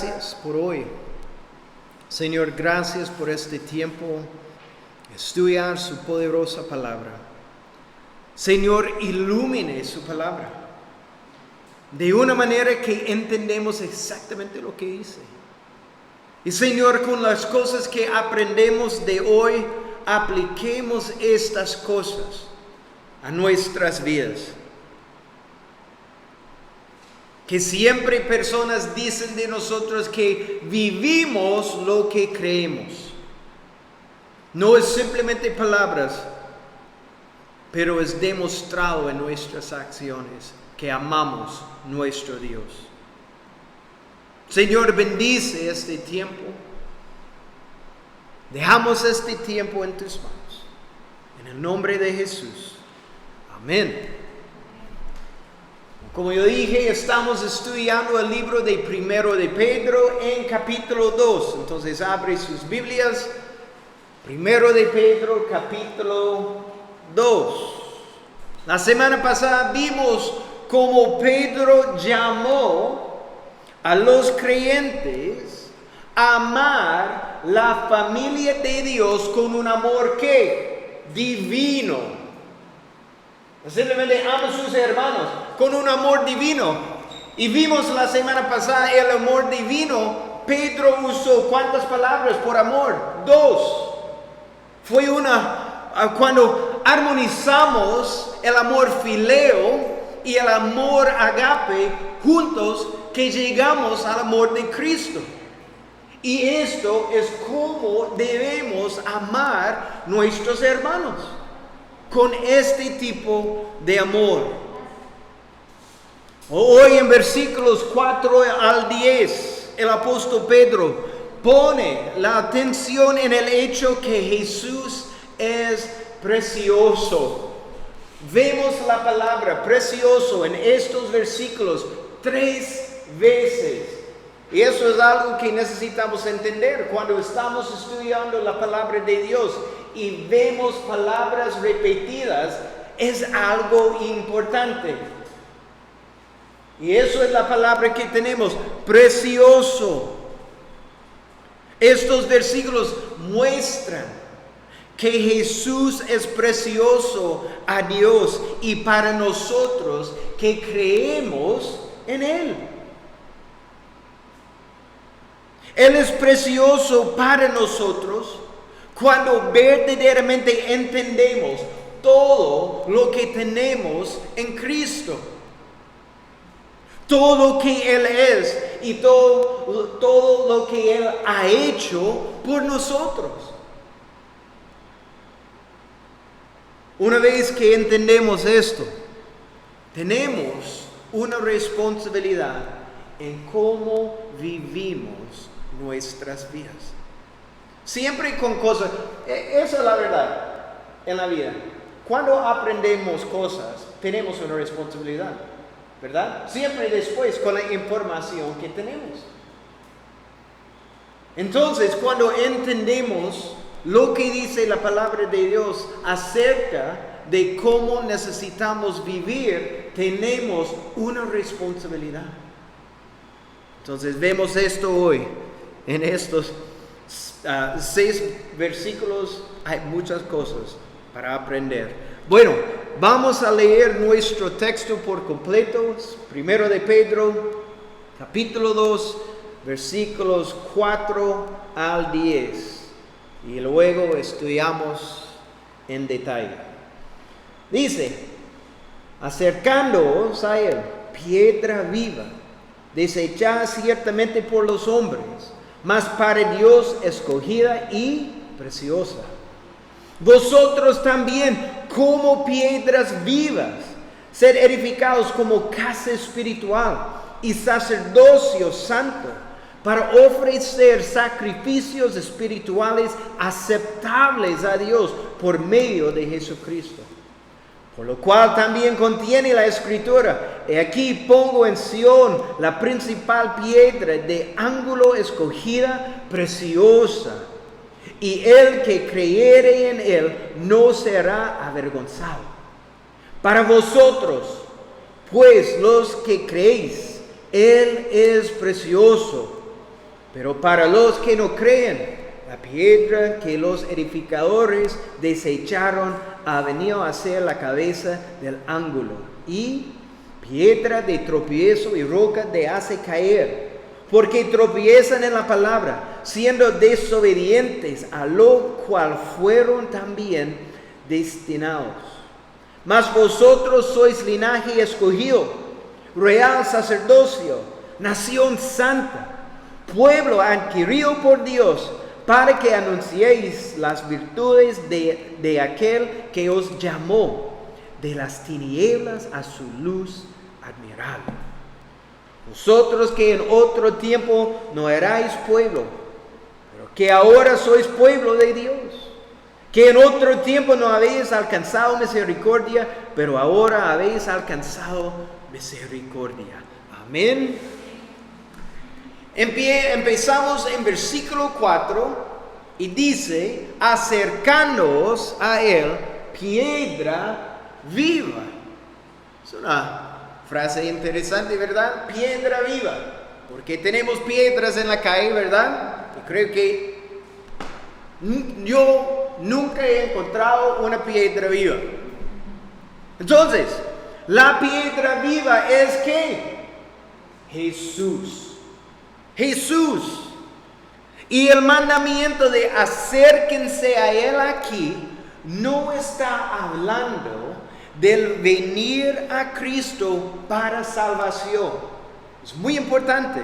Gracias por hoy. Señor, gracias por este tiempo, estudiar su poderosa palabra. Señor, ilumine su palabra de una manera que entendemos exactamente lo que dice. Y Señor, con las cosas que aprendemos de hoy, apliquemos estas cosas a nuestras vidas. Que siempre personas dicen de nosotros que vivimos lo que creemos. No es simplemente palabras, pero es demostrado en nuestras acciones que amamos nuestro Dios. Señor, bendice este tiempo. Dejamos este tiempo en tus manos. En el nombre de Jesús. Amén. Como yo dije, estamos estudiando el libro de Primero de Pedro en capítulo 2. Entonces abre sus Biblias. Primero de Pedro, capítulo 2. La semana pasada vimos cómo Pedro llamó a los creyentes a amar la familia de Dios con un amor ¿qué? Divino. Simplemente ama a sus hermanos con un amor divino. Y vimos la semana pasada el amor divino. Pedro usó ¿cuántas palabras por amor? 2. Fue cuando armonizamos el amor fileo y el amor agape juntos, que llegamos al amor de Cristo. Y esto es cómo debemos amar nuestros hermanos, con este tipo de amor. Hoy en versículos 4 al 10, el apóstol Pedro pone la atención en el hecho que Jesús es precioso. Vemos la palabra precioso en estos versículos 3 veces. Y eso es algo que necesitamos entender cuando estamos estudiando la palabra de Dios y vemos palabras repetidas. Es algo importante. Y eso es la palabra que tenemos, precioso. Estos versículos muestran que Jesús es precioso a Dios y para nosotros que creemos en Él. Él es precioso para nosotros cuando verdaderamente entendemos todo lo que tenemos en Cristo. Todo lo que Él es y todo lo que Él ha hecho por nosotros. Una vez que entendemos esto, tenemos una responsabilidad en cómo vivimos nuestras vidas. Siempre con cosas, esa es la verdad en la vida. Cuando aprendemos cosas, tenemos una responsabilidad, ¿verdad? Siempre después con la información que tenemos. Entonces, cuando entendemos lo que dice la palabra de Dios acerca de cómo necesitamos vivir, tenemos una responsabilidad. Entonces, vemos esto hoy en estos 6 versículos. Hay muchas cosas para aprender. Bueno, vamos a leer nuestro texto por completo. Primero de Pedro, capítulo 2, versículos 4 al 10. Y luego estudiamos en detalle. Dice: acercándoos a Él, piedra viva, desechada ciertamente por los hombres, mas para Dios escogida y preciosa. Vosotros también, como piedras vivas, sed edificados como casa espiritual y sacerdocio santo, para ofrecer sacrificios espirituales aceptables a Dios por medio de Jesucristo. Por lo cual también contiene la Escritura: he aquí pongo en Sión la principal piedra de ángulo escogida, preciosa, y el que creyere en Él no será avergonzado. Para vosotros, pues los que creéis, Él es precioso. Pero para los que no creen, la piedra que los edificadores desecharon ha venido a ser la cabeza del ángulo, y piedra de tropiezo y roca de hace caer, porque tropiezan en la palabra, siendo desobedientes, a lo cual fueron también destinados. Mas vosotros sois linaje escogido, real sacerdocio, nación santa, pueblo adquirido por Dios, para que anunciéis las virtudes de aquel que os llamó de las tinieblas a su luz admirable. Vosotros que en otro tiempo no erais pueblo, pero que ahora sois pueblo de Dios, que en otro tiempo no habéis alcanzado misericordia, pero ahora habéis alcanzado misericordia. Amén. Empezamos en versículo 4 y dice, acercándoos a él, piedra viva. Es una frase interesante, ¿verdad? Piedra viva, porque tenemos piedras en la calle, ¿verdad? Y creo que yo nunca he encontrado una piedra viva. Entonces, la piedra viva es ¿qué? Jesús. Jesús. Y el mandamiento de acérquense a Él aquí no está hablando del venir a Cristo para salvación. Es muy importante.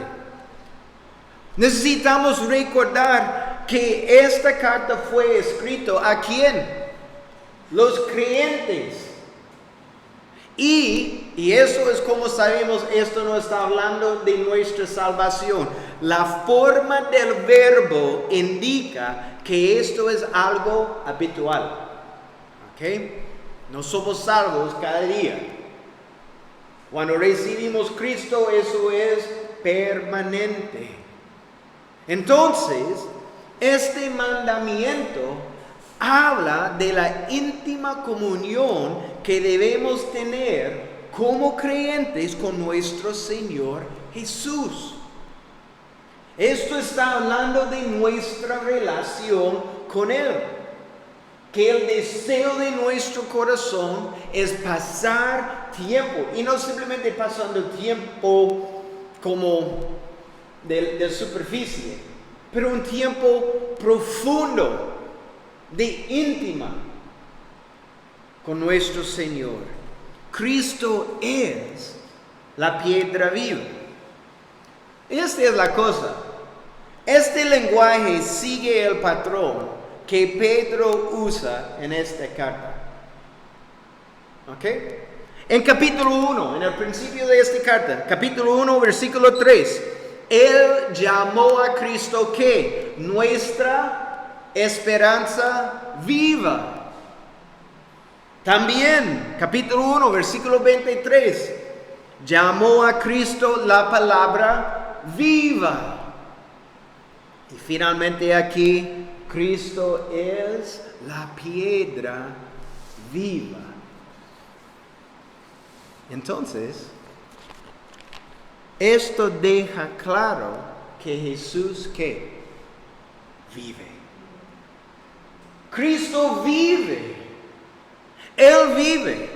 Necesitamos recordar que esta carta fue escrita ¿a quién? Los creyentes. Y eso es como sabemos, esto no está hablando de nuestra salvación. La forma del verbo indica que esto es algo habitual. ¿Ok? No somos salvos cada día. Cuando recibimos Cristo, eso es permanente. Entonces, este mandamiento habla de la íntima comunión que debemos tener como creyentes con nuestro Señor Jesús. Esto está hablando de nuestra relación con Él. Que el deseo de nuestro corazón es pasar tiempo, y no simplemente pasando tiempo como de superficie, pero un tiempo profundo, de íntima con nuestro Señor. Cristo es la piedra viva. Esta es la cosa. Este lenguaje sigue el patrón que Pedro usa en esta carta. ¿Ok? En capítulo 1, en el principio de esta carta, capítulo 1, versículo 3, Él llamó a Cristo ¿qué? Nuestra esperanza viva. También, capítulo 1, versículo 23, llamó a Cristo la palabra viva. Y finalmente aquí, Cristo es la piedra viva. Entonces, esto deja claro que Jesús ¿qué? Vive. Cristo vive. Él vive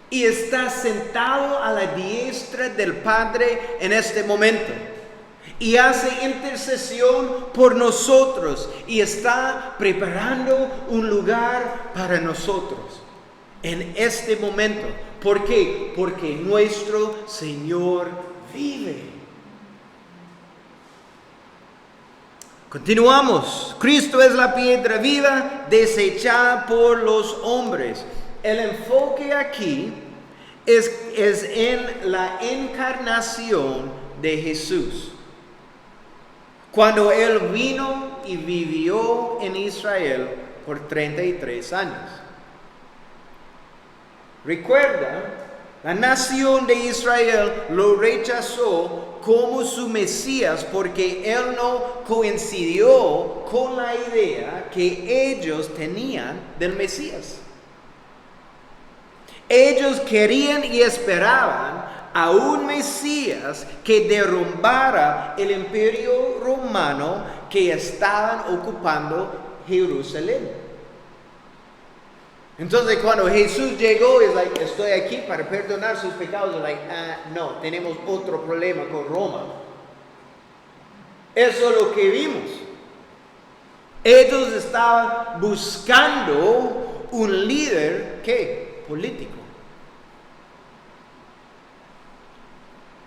y está sentado a la diestra del Padre en este momento. Y hace intercesión por nosotros y está preparando un lugar para nosotros en este momento. ¿Por qué? Porque nuestro Señor vive. Continuamos. Cristo es la piedra viva desechada por los hombres. El enfoque aquí es en la encarnación de Jesús. Cuando Él vino y vivió en Israel por 33 años. Recuerda, la nación de Israel lo rechazó como su Mesías porque Él no coincidió con la idea que ellos tenían del Mesías. Ellos querían y esperaban a un Mesías que derrumbara el imperio romano que estaban ocupando Jerusalén. Entonces cuando Jesús llegó, es like, estoy aquí para perdonar sus pecados. No, tenemos otro problema con Roma. Eso es lo que vimos. Ellos estaban buscando un líder, ¿qué? Político.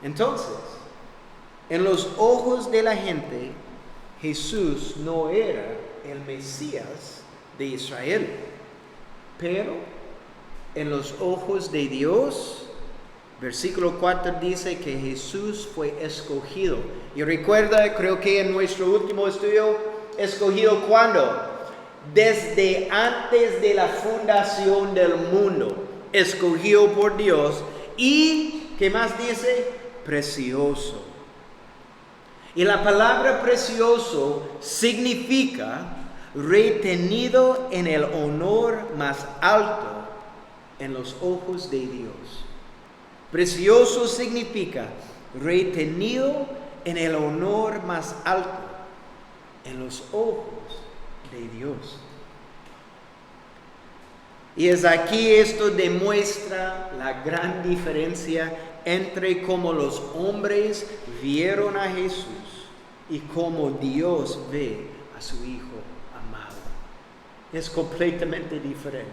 Entonces, en los ojos de la gente, Jesús no era el Mesías de Israel. Pero en los ojos de Dios, versículo 4 dice que Jesús fue escogido. Y recuerda, creo que en nuestro último estudio, escogido ¿cuándo? Desde antes de la fundación del mundo. Escogido por Dios. Y, ¿qué más dice? Precioso. Y la palabra precioso significa retenido en el honor más alto en los ojos de Dios. Precioso significa retenido en el honor más alto en los ojos de Dios. Y es aquí esto demuestra la gran diferencia entre cómo los hombres vieron a Jesús y cómo Dios ve a su Hijo. Es completamente diferente.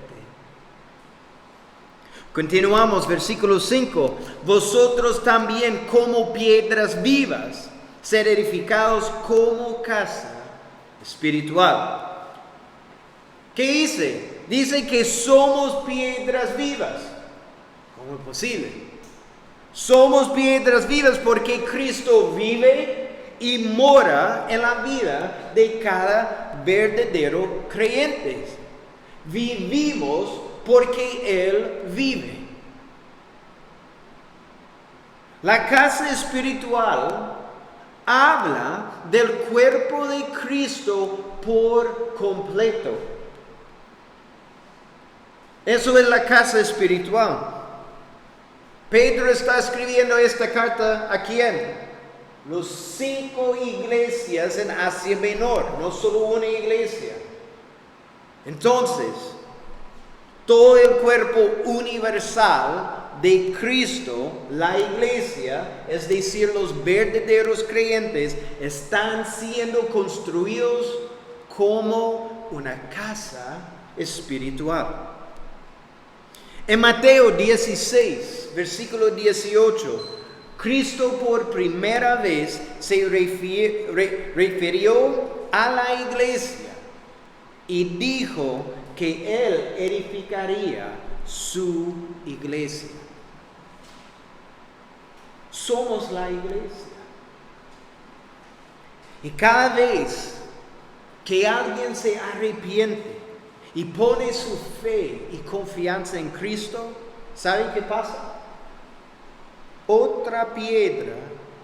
Continuamos, versículo 5. Vosotros también como piedras vivas, ser edificados como casa espiritual. ¿Qué dice? Dice que somos piedras vivas. ¿Cómo es posible? Somos piedras vivas porque Cristo vive y mora en la vida de cada verdadero creyente. Vivimos porque Él vive. La casa espiritual habla del cuerpo de Cristo por completo. Eso es la casa espiritual. Pedro está escribiendo esta carta ¿a quién? Los 5 iglesias en Asia Menor, no solo una iglesia. Entonces, todo el cuerpo universal de Cristo, la iglesia, es decir, los verdaderos creyentes, están siendo construidos como una casa espiritual. En Mateo 16, versículo 18, Cristo por primera vez se refirió a la iglesia y dijo que Él edificaría su iglesia. Somos la iglesia. Y cada vez que alguien se arrepiente y pone su fe y confianza en Cristo, ¿saben qué pasa? Otra piedra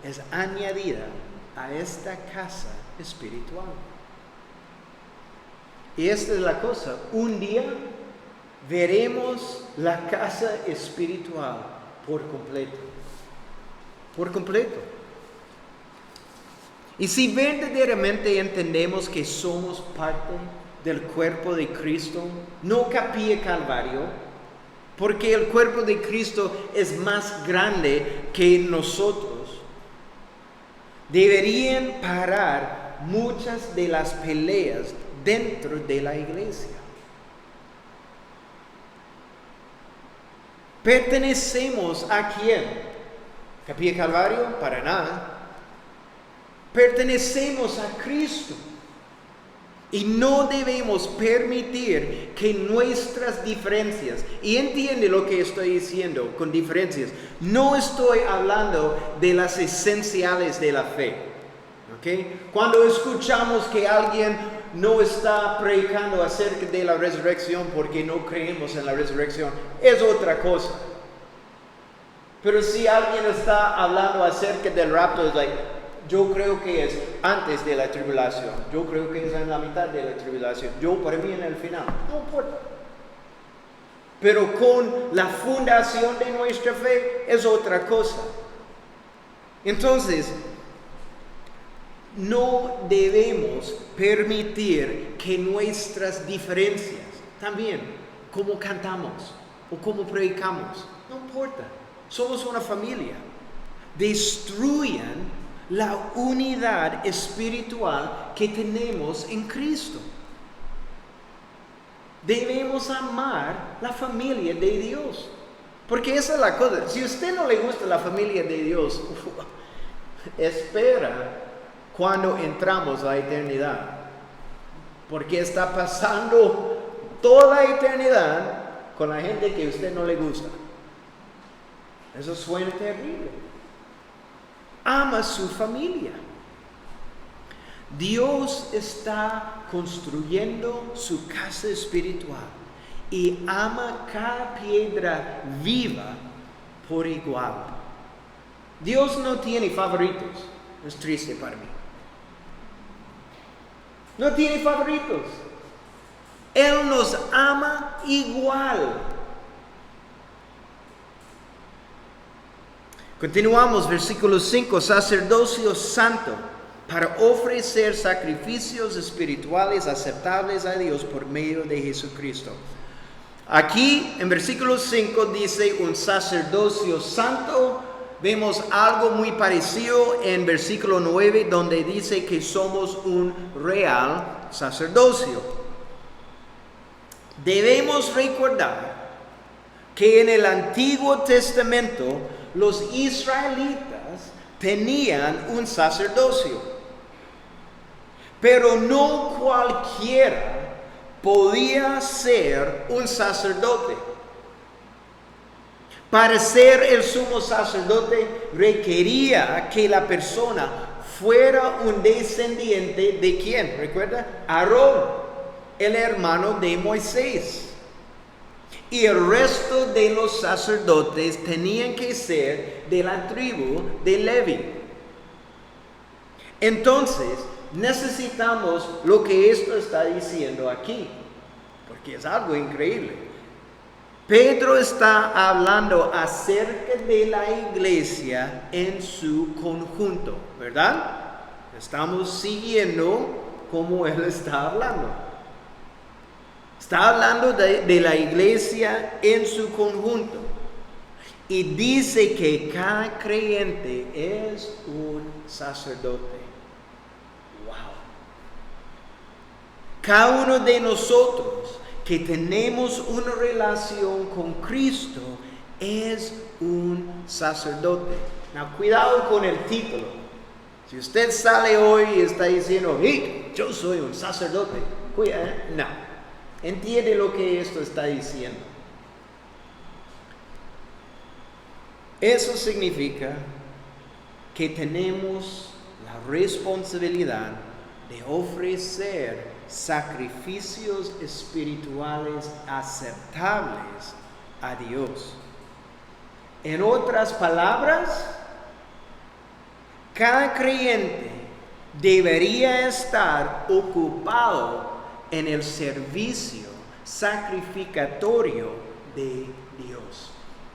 es añadida a esta casa espiritual. Y esta es la cosa, un día veremos la casa espiritual por completo. Por completo. Y si verdaderamente entendemos que somos parte del cuerpo de Cristo, no Capilla Calvario, porque el cuerpo de Cristo es más grande que nosotros, deberían parar muchas de las peleas dentro de la iglesia. ¿Pertenecemos a quién? ¿Capilla Calvario? Para nada. Pertenecemos a Cristo. Y no debemos permitir que nuestras diferencias, y entiende lo que estoy diciendo con diferencias, no estoy hablando de las esenciales de la fe. ¿Okay? Cuando escuchamos que alguien no está predicando acerca de la resurrección porque no creemos en la resurrección, es otra cosa. Pero si alguien está hablando acerca del rapto, es like, yo creo que es antes de la tribulación. Yo creo que es en la mitad de la tribulación. Para mí en el final. No importa. pero con la fundación de nuestra fe es otra cosa. Entonces, no debemos permitir que nuestras diferencias, también cómo cantamos o cómo predicamos, no importa, somos una familia, destruyan la unidad espiritual que tenemos en Cristo. Debemos amar la familia de Dios, porque esa es la cosa. Si a usted no le gusta la familia de Dios, espera cuando entramos a la eternidad, porque está pasando toda la eternidad con la gente que a usted no le gusta. Eso suena terrible. Ama su familia. Dios está construyendo su casa espiritual y ama cada piedra viva por igual. Dios no tiene favoritos. Es triste para mí. No tiene favoritos. Él nos ama igual. Continuamos, versículo 5, sacerdocio santo, para ofrecer sacrificios espirituales aceptables a Dios por medio de Jesucristo. Aquí en versículo 5 dice un sacerdocio santo. Vemos algo muy parecido en versículo 9, donde dice que somos un real sacerdocio. Debemos recordar que en el Antiguo Testamento los israelitas tenían un sacerdocio, pero no cualquiera podía ser un sacerdote. Para ser el sumo sacerdote requería que la persona fuera un descendiente de ¿quién? ¿Recuerda? Aarón, el hermano de Moisés. Y el resto de los sacerdotes tenían que ser de la tribu de Leví. Entonces, necesitamos lo que esto está diciendo aquí, porque es algo increíble. Pedro está hablando acerca de la iglesia en su conjunto, ¿verdad? Estamos siguiendo cómo él está hablando. Está hablando de la iglesia en su conjunto. Y dice que cada creyente es un sacerdote. ¡Wow! Cada uno de nosotros que tenemos una relación con Cristo es un sacerdote. Now, cuidado con el título. Si usted sale hoy y está diciendo, hey, yo soy un sacerdote, cuidado, no. Entiende lo que esto está diciendo. Eso significa que tenemos la responsabilidad de ofrecer sacrificios espirituales aceptables a Dios. En otras palabras, cada creyente debería estar ocupado en el servicio sacrificatorio de Dios.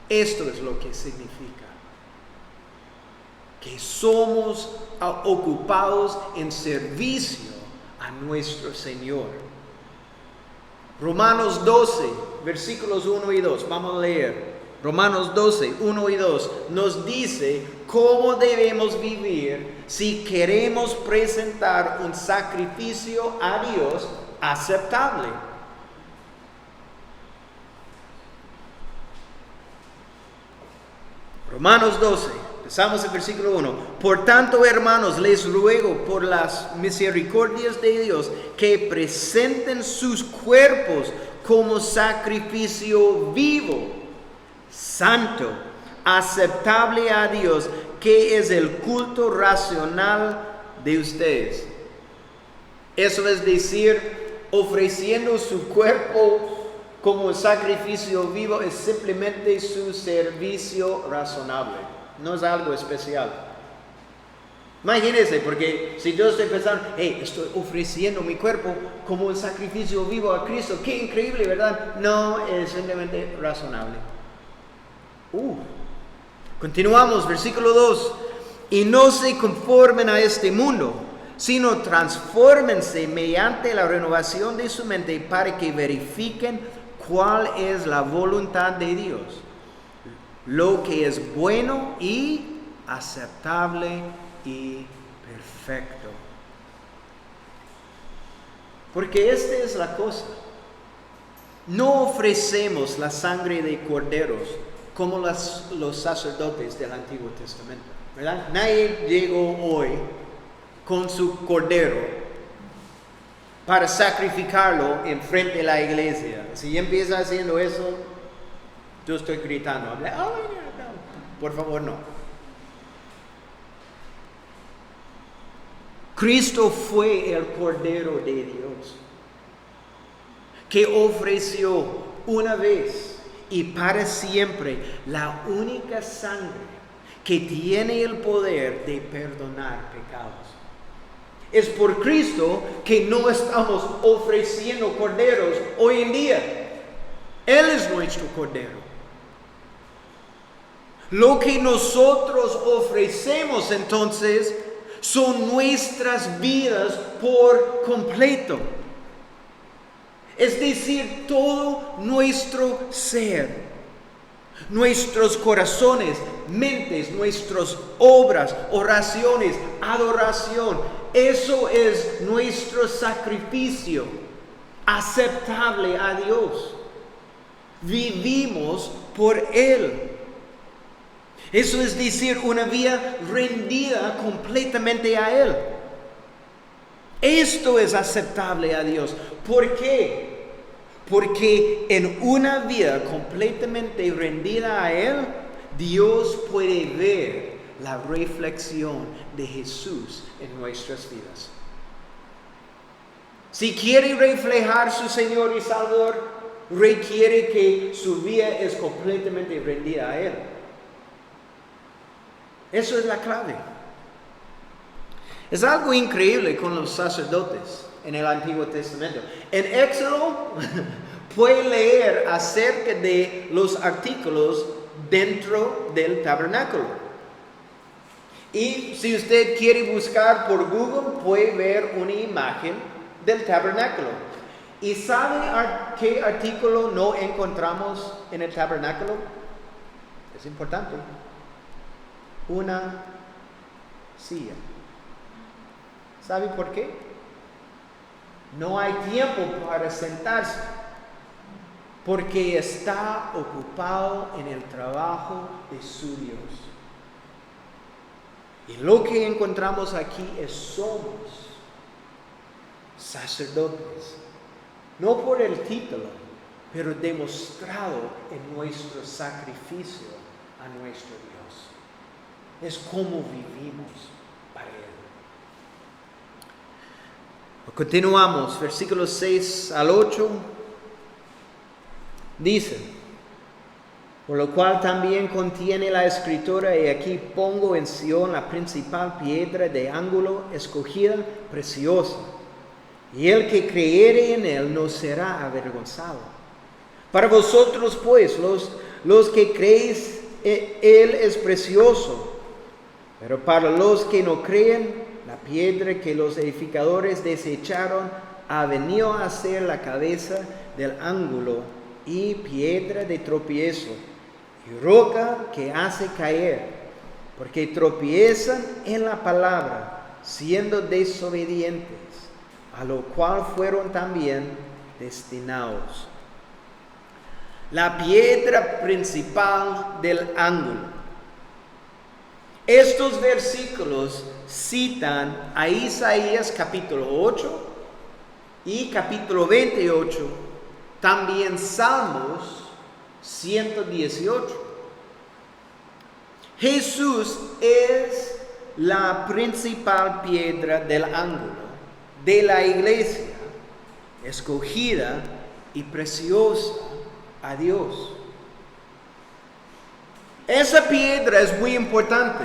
Esto es lo que significa. Que somos ocupados en servicio a nuestro Señor. Romanos 12, versículos 1 y 2. Vamos a leer. Romanos 12, 1 y 2 nos dice cómo debemos vivir si queremos presentar un sacrificio a Dios aceptable. Romanos 12, empezamos el versículo 1. Por tanto, hermanos, les ruego por las misericordias de Dios que presenten sus cuerpos como sacrificio vivo, santo, aceptable a Dios, que es el culto racional de ustedes. Eso es decir, ofreciendo su cuerpo como sacrificio vivo es simplemente su servicio razonable. No es algo especial. Imagínense, porque si yo estoy pensando, hey, estoy ofreciendo mi cuerpo como un sacrificio vivo a Cristo, qué increíble, ¿verdad? No es simplemente razonable. Continuamos, versículo 2. Y no se conformen a este mundo, sino transfórmense mediante la renovación de su mente para que verifiquen cuál es la voluntad de Dios, lo que es bueno y aceptable y perfecto. Porque esta es la cosa. No ofrecemos la sangre de corderos como los sacerdotes del Antiguo Testamento, ¿verdad? Nadie llegó hoy con su cordero para sacrificarlo en frente de la iglesia. Si empieza haciendo eso, yo estoy gritando, no, por favor no. Cristo fue el Cordero de Dios, que ofreció una vez y para siempre la única sangre que tiene el poder de perdonar pecados. Es por Cristo que no estamos ofreciendo corderos hoy en día. Él es nuestro cordero. Lo que nosotros ofrecemos entonces son nuestras vidas por completo. Es decir, todo nuestro ser, nuestros corazones, mentes, nuestras obras, oraciones, adoración. Eso es nuestro sacrificio aceptable a Dios. Vivimos por Él. Eso es decir, una vida rendida completamente a Él. Esto es aceptable a Dios. ¿Por qué? Porque en una vida completamente rendida a Él, Dios puede ver la reflexión de Jesús en nuestras vidas. Si quiere reflejar su Señor y Salvador, requiere que su vida es completamente rendida a Él. Eso es la clave. Es algo increíble con los sacerdotes en el Antiguo Testamento. En Éxodo puede leer acerca de los artículos dentro del tabernáculo. Y si usted quiere buscar por Google, puede ver una imagen del tabernáculo. ¿Y sabe qué artículo no encontramos en el tabernáculo? Es importante. Una silla. ¿Sabe por qué? No hay tiempo para sentarse, porque está ocupado en el trabajo de su Dios. Y lo que encontramos aquí es somos sacerdotes, no por el título, pero demostrado en nuestro sacrificio a nuestro Dios. Es como vivimos para Él. Continuamos, versículos 6 al 8. Dice: por lo cual también contiene la escritura, y aquí pongo en Sión la principal piedra de ángulo, escogida, preciosa, y el que creyere en él no será avergonzado. Para vosotros pues, los que creéis, él es precioso, pero para los que no creen, la piedra que los edificadores desecharon ha venido a ser la cabeza del ángulo y piedra de tropiezo y roca que hace caer, porque tropiezan en la palabra, siendo desobedientes, a lo cual fueron también destinados. La piedra principal del ángulo. Estos versículos citan a Isaías capítulo 8 y capítulo 28, también Salmos 118. Jesús es la principal piedra del ángulo de la iglesia, escogida y preciosa a Dios. Esa piedra es muy importante.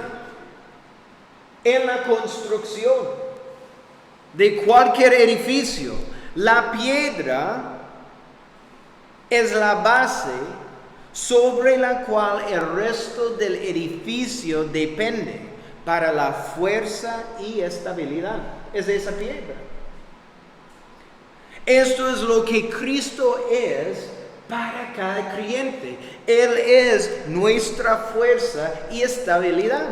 en la construcción de cualquier edificio, la piedra es la base sobre la cual el resto del edificio depende para la fuerza y estabilidad. Es esa piedra. Esto es lo que Cristo es para cada creyente. Él es nuestra fuerza y estabilidad.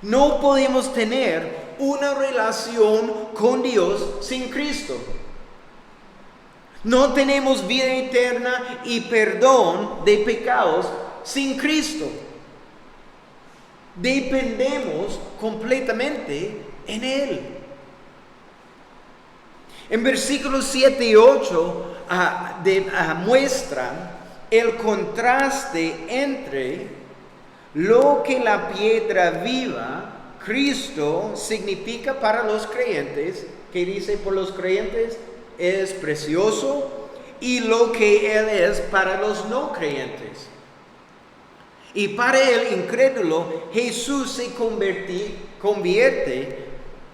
No podemos tener una relación con Dios sin Cristo. No tenemos vida eterna y perdón de pecados sin Cristo. Dependemos completamente en Él. En versículos 7 y 8 muestran el contraste entre lo que la piedra viva, Cristo, significa para los creyentes, que dice por los creyentes es precioso, y lo que Él es para los no creyentes. Y para el incrédulo, Jesús se convierte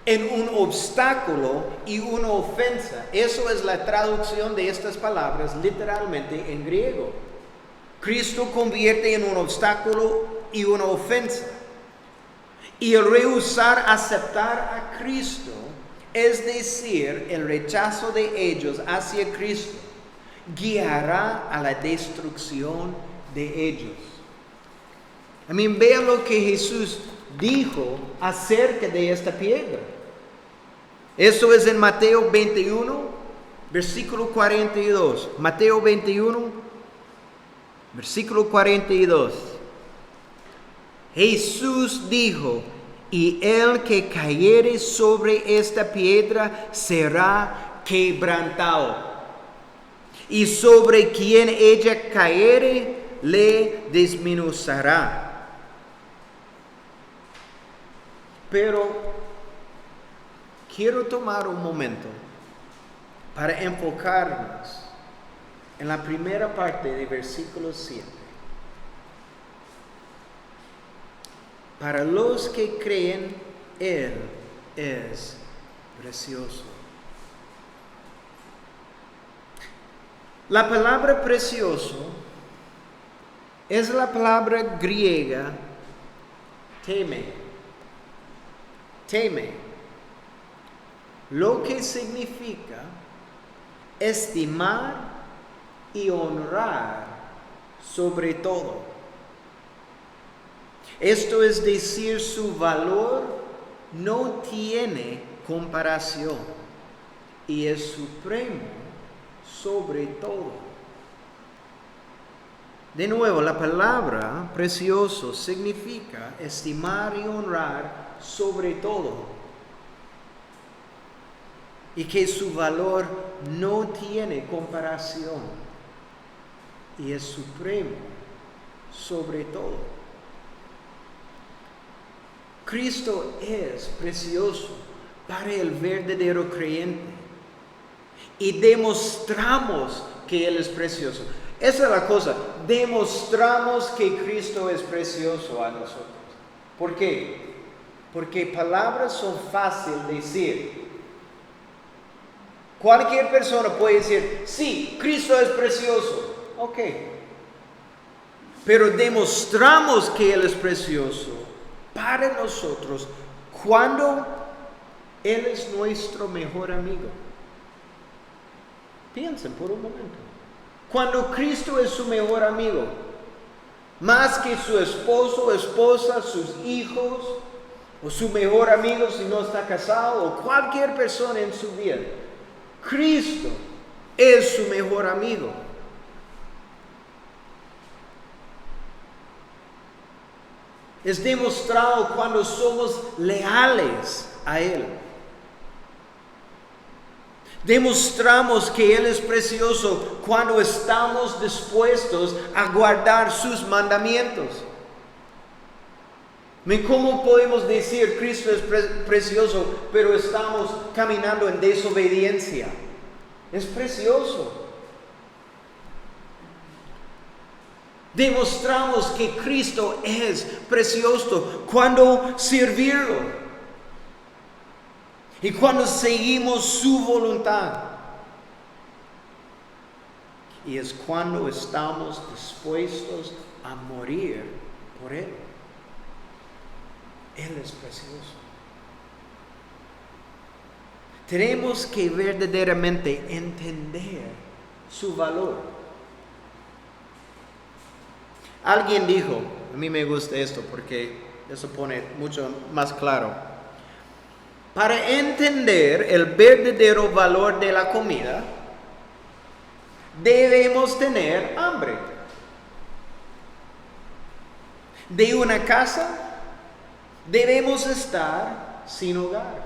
en un obstáculo y una ofensa. Eso es la traducción de estas palabras literalmente en griego. Cristo convierte en un obstáculo y una ofensa. Y el rehusar aceptar a Cristo, es decir, el rechazo de ellos hacia Cristo, guiará a la destrucción de ellos. Vean lo que Jesús dijo acerca de esta piedra. Eso es en Mateo 21, versículo 42. Mateo 21, versículo 42. Jesús dijo: y el que cayere sobre esta piedra será quebrantado, y sobre quien ella cayere le desmenuzará. Pero quiero tomar un momento para enfocarnos en la primera parte de versículo 7. Para los que creen, Él es precioso. La palabra precioso es la palabra griega teme, lo que significa estimar y honrar sobre todo. Esto es decir, su valor no tiene comparación y es supremo sobre todo. De nuevo, la palabra precioso significa estimar y honrar sobre todo, y que su valor no tiene comparación y es supremo sobre todo. Cristo es precioso para el verdadero creyente y demostramos que Él es precioso. Esa es la cosa, demostramos que Cristo es precioso a nosotros. ¿Por qué? Porque palabras son fáciles de decir. Cualquier persona puede decir, sí, Cristo es precioso. Ok. Pero demostramos que Él es precioso para nosotros cuando Él es nuestro mejor amigo. Piensen por un momento. Cuando Cristo es su mejor amigo, más que su esposo, esposa, sus hijos, o su mejor amigo si no está casado, o cualquier persona en su vida, Cristo es su mejor amigo. Es demostrado cuando somos leales a Él. Demostramos que Él es precioso cuando estamos dispuestos a guardar sus mandamientos. ¿Cómo podemos decir Cristo es precioso, pero estamos caminando en desobediencia? Es precioso. Demostramos que Cristo es precioso cuando servirlo y cuando seguimos su voluntad. Y es cuando estamos dispuestos a morir por Él. Él es precioso. Tenemos que verdaderamente entender su valor. Alguien dijo, a mí me gusta esto porque eso pone mucho más claro. Para entender el verdadero valor de la comida, debemos tener hambre. De una casa, debemos estar sin hogar.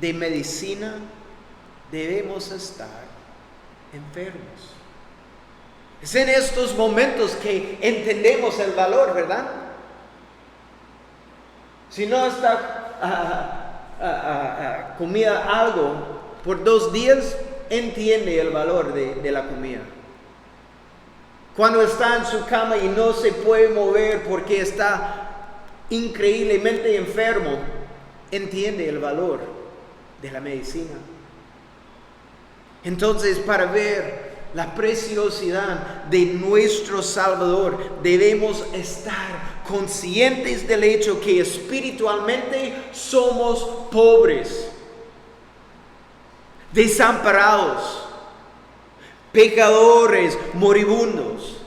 De medicina, debemos estar enfermos. Es en estos momentos que entendemos el valor, ¿verdad? Si no está comida algo por 2 días, entiende el valor de la comida. Cuando está en su cama y no se puede mover porque está increíblemente enfermo, entiende el valor de la medicina. Entonces, para ver la preciosidad de nuestro Salvador, debemos estar conscientes del hecho que espiritualmente somos pobres, desamparados, pecadores moribundos,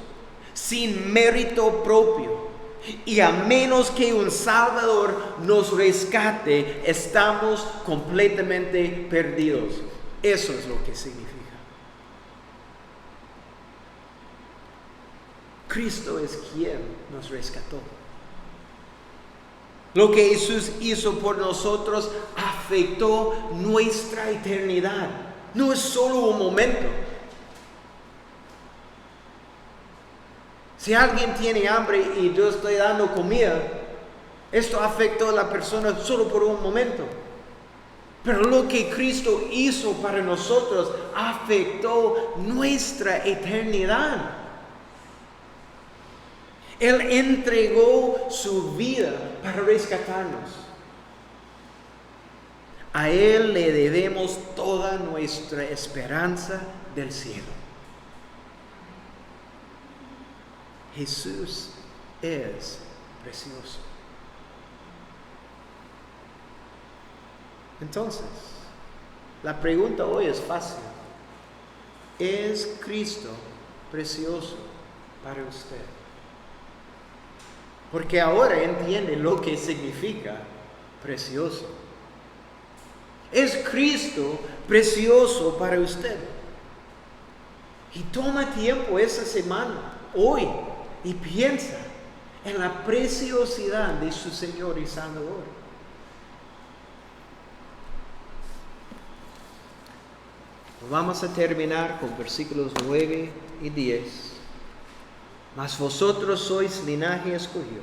sin mérito propio. Y a menos que un Salvador nos rescate, estamos completamente perdidos. Eso es lo que significa. Cristo es quien nos rescató. Lo que Jesús hizo por nosotros afectó nuestra eternidad. No es solo un momento. Si alguien tiene hambre y yo estoy dando comida, esto afectó a la persona solo por un momento. Pero lo que Cristo hizo para nosotros afectó nuestra eternidad. Él entregó su vida para rescatarnos. A Él le debemos toda nuestra esperanza del cielo. Jesús es precioso. Entonces, la pregunta hoy es fácil. ¿Es Cristo precioso para usted? Porque ahora entiende lo que significa precioso. ¿Es Cristo precioso para usted? Y toma tiempo esa semana, hoy, y piensa en la preciosidad de su Señor y Salvador. Vamos a terminar con versículos 9 y 10. Mas vosotros sois linaje escogido,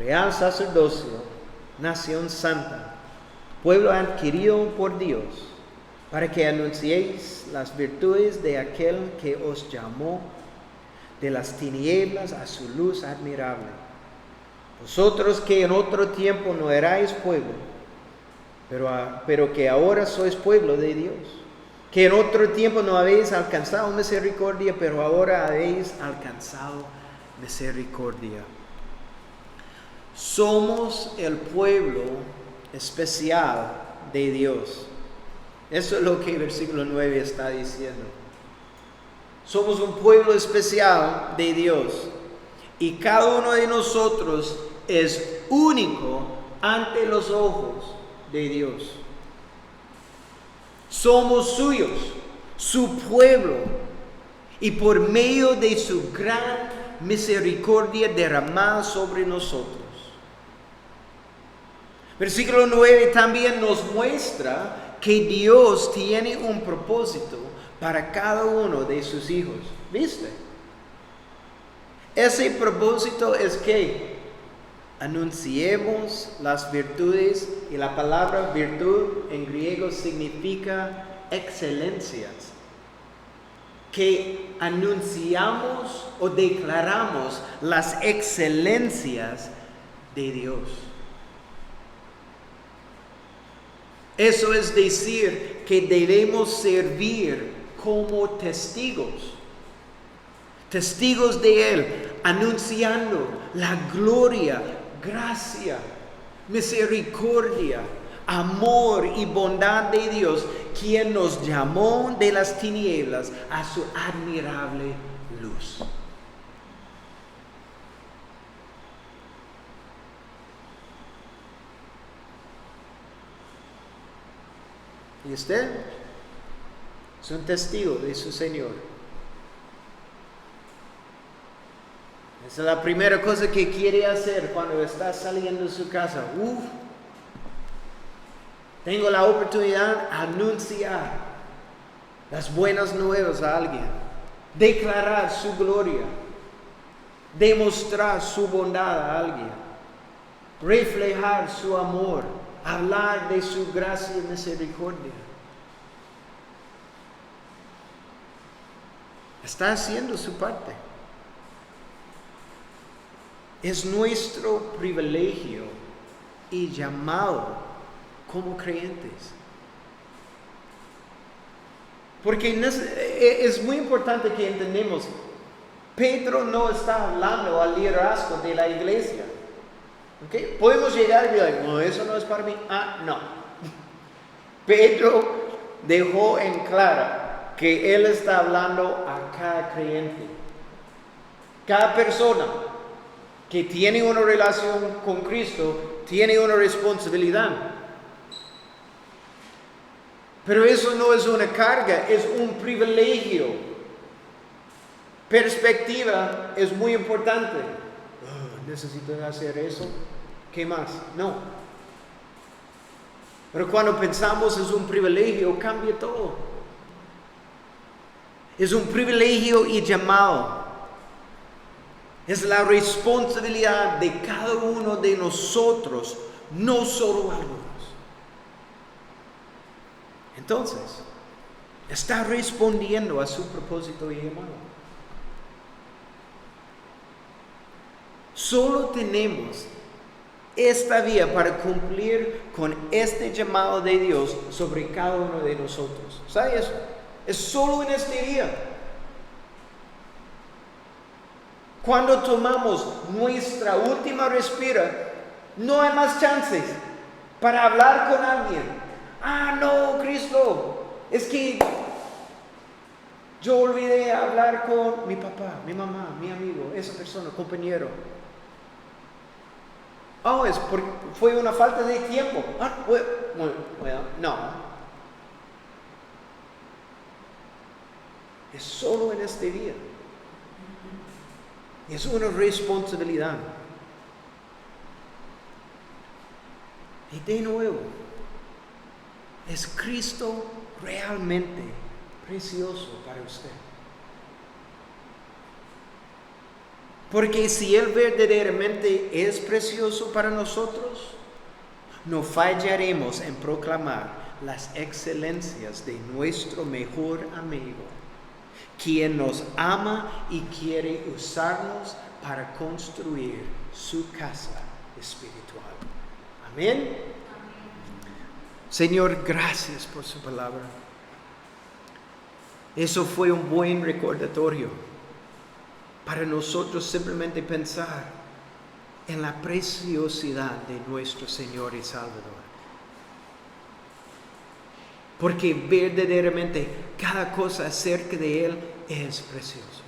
real sacerdocio, nación santa, pueblo adquirido por Dios, para que anunciéis las virtudes de aquel que os llamó de las tinieblas a su luz admirable. Vosotros que en otro tiempo no erais pueblo, pero que ahora sois pueblo de Dios, que en otro tiempo no habéis alcanzado misericordia, pero ahora habéis alcanzado misericordia. Somos el pueblo especial de Dios. Eso es lo que el versículo 9 está diciendo. Somos un pueblo especial de Dios. Y cada uno de nosotros es único ante los ojos de Dios. Somos suyos, su pueblo, y por medio de su gran misericordia derramada sobre nosotros. Versículo 9 también nos muestra que Dios tiene un propósito para cada uno de sus hijos. ¿Viste? Ese propósito es que anunciemos las virtudes, y la palabra virtud en griego significa excelencias. que anunciamos o declaramos las excelencias de Dios. Eso es decir que debemos servir como testigos de Él, anunciando la gloria, gracia, misericordia, amor y bondad de Dios, quien nos llamó de las tinieblas a su admirable luz. Y usted es un testigo de su Señor. Esa es la primera cosa que quiere hacer cuando está saliendo de su casa. Tengo la oportunidad de anunciar las buenas nuevas a alguien, declarar su gloria, demostrar su bondad a alguien, reflejar su amor, hablar de su gracia y misericordia. Está haciendo su parte. Es nuestro privilegio y llamado como creyentes. Porque es muy importante que entendamos, Pedro no está hablando al liderazgo de la iglesia. ¿Okay? Podemos llegar y decir, no, eso no es para mí. No. Pedro dejó en claro que él está hablando a cada creyente. Cada persona que tiene una relación con Cristo tiene una responsabilidad. Pero eso no es una carga, es un privilegio. Perspectiva es muy importante. ¿Necesito hacer eso? ¿Qué más? No. Pero cuando pensamos es un privilegio, cambia todo. Es un privilegio y llamado. Es la responsabilidad de cada uno de nosotros, no solo algunos. Entonces, está respondiendo a su propósito y llamado. Solo tenemos esta vía para cumplir con este llamado de Dios sobre cada uno de nosotros. ¿Sabe eso? Es solo en este día. Cuando tomamos nuestra última respira, no hay más chances para hablar con alguien. No, Cristo, es que yo olvidé hablar con mi papá, mi mamá, mi amigo, esa persona, compañero. Fue una falta de tiempo. No. Es solo en este día. Es una responsabilidad. Y de nuevo, ¿es Cristo realmente precioso para usted? Porque si Él verdaderamente es precioso para nosotros, no fallaremos en proclamar las excelencias de nuestro mejor amigo, quien nos ama y quiere usarnos para construir su casa espiritual. Amén. Señor, gracias por su palabra. Eso fue un buen recordatorio para nosotros simplemente pensar en la preciosidad de nuestro Señor y Salvador. Porque verdaderamente cada cosa acerca de Él es precioso.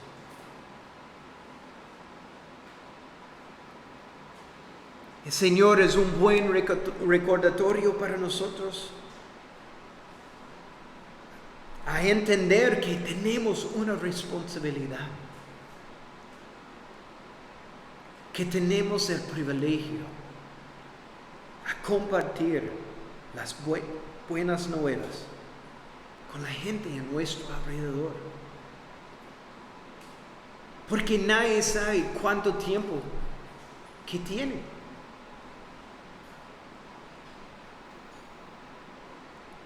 El Señor es un buen recordatorio para nosotros a entender que tenemos una responsabilidad, que tenemos el privilegio a compartir las buenas nuevas con la gente en nuestro alrededor. Porque nadie sabe cuánto tiempo que tiene.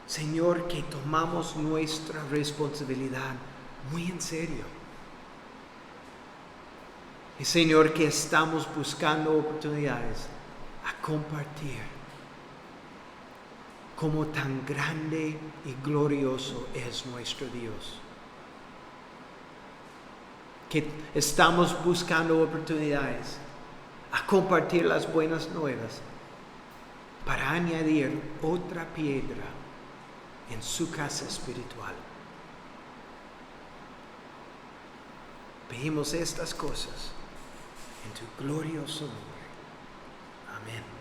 Señor, que tomamos nuestra responsabilidad muy en serio. Y Señor, que estamos buscando oportunidades a compartir cómo tan grande y glorioso es nuestro Dios. Que estamos buscando oportunidades a compartir las buenas nuevas para añadir otra piedra en su casa espiritual. Pedimos estas cosas en tu glorioso nombre. Amén.